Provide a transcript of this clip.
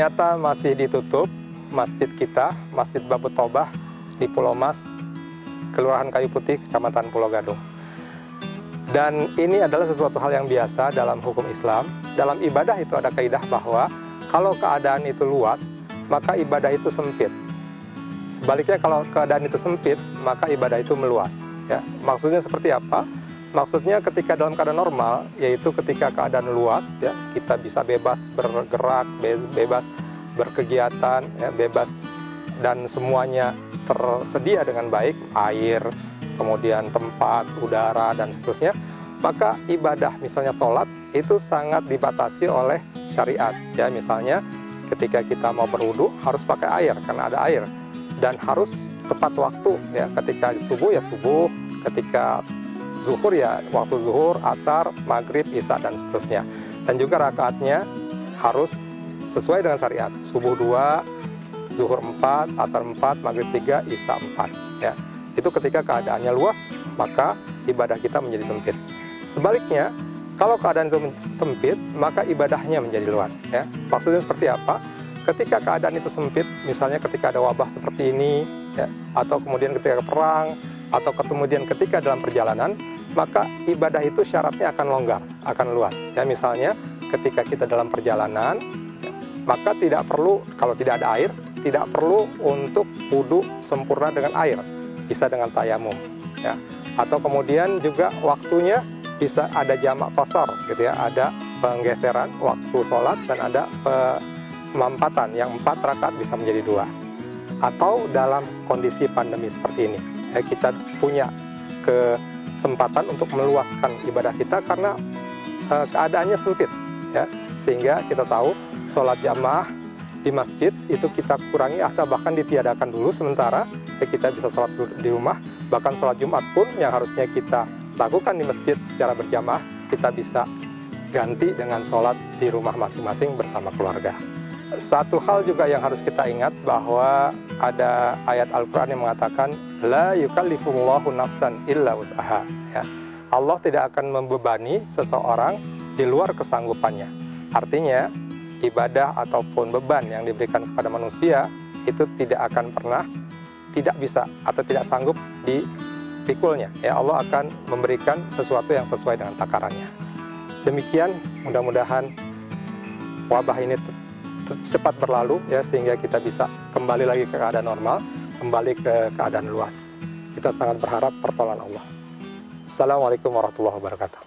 ternyata masih ditutup masjid kita, Masjid Babut Taubah di Pulau Mas, Kelurahan Kayu Putih, Kecamatan Pulau Gadung. Dan ini adalah sesuatu hal yang biasa dalam hukum Islam. Dalam ibadah itu ada kaidah bahwa kalau keadaan itu luas, maka ibadah itu sempit. Sebaliknya kalau keadaan itu sempit, maka ibadah itu meluas. Ya, maksudnya seperti apa? Maksudnya ketika dalam keadaan normal, yaitu ketika keadaan luas, ya, kita bisa bebas bergerak, bebas berkegiatan, ya, bebas dan semuanya tersedia dengan baik, air, kemudian tempat, udara, dan seterusnya, maka ibadah, misalnya sholat, itu sangat dibatasi oleh syariat. Ya, misalnya ketika kita mau berwudu harus pakai air, karena ada air, dan harus tepat waktu. Ya, ketika subuh ya subuh, ketika zuhur ya waktu zuhur, asar, maghrib, isya, dan seterusnya. Dan juga rakaatnya harus sesuai dengan syariat. Subuh 2, zuhur 4, asar 4, maghrib 3, isya 4. Ya. Itu ketika keadaannya luas, maka ibadah kita menjadi sempit. Sebaliknya, kalau keadaan itu sempit, maka ibadahnya menjadi luas. Ya. Maksudnya seperti apa? Ketika keadaan itu sempit, misalnya ketika ada wabah seperti ini, ya, atau kemudian ketika perang, atau kemudian ketika dalam perjalanan, maka ibadah itu syaratnya akan longgar, akan luas. Ya, misalnya ketika kita dalam perjalanan, ya, maka tidak perlu, kalau tidak ada air, tidak perlu untuk wudu sempurna dengan air, bisa dengan tayamum. Ya. Atau kemudian juga waktunya bisa ada jamak qashar, gitu ya, ada penggeseran waktu sholat dan ada pemampatan yang 4 rakaat bisa menjadi 2. Atau dalam kondisi pandemi seperti ini, ya, kita punya kesempatan untuk meluaskan ibadah kita karena keadaannya sempit, ya, sehingga kita tahu sholat jamaah di masjid itu kita kurangi atau bahkan ditiadakan dulu sementara, ya, kita bisa sholat di rumah. Bahkan sholat Jumat pun yang harusnya kita lakukan di masjid secara berjamaah, kita bisa ganti dengan sholat di rumah masing-masing bersama keluarga. Satu hal juga yang harus kita ingat bahwa ada ayat Al-Quran yang mengatakan la yukallifullahu nafsan illa wus'aha. Ya. Allah tidak akan membebani seseorang di luar kesanggupannya. Artinya ibadah ataupun beban yang diberikan kepada manusia itu tidak akan pernah tidak bisa atau tidak sanggup dipikulnya. Ya, Allah akan memberikan sesuatu yang sesuai dengan takarannya. Demikian, mudah-mudahan wabah ini cepat berlalu, ya, sehingga kita bisa kembali lagi ke keadaan normal, kembali ke keadaan luas. Kita sangat berharap pertolongan Allah. Assalamualaikum warahmatullahi wabarakatuh.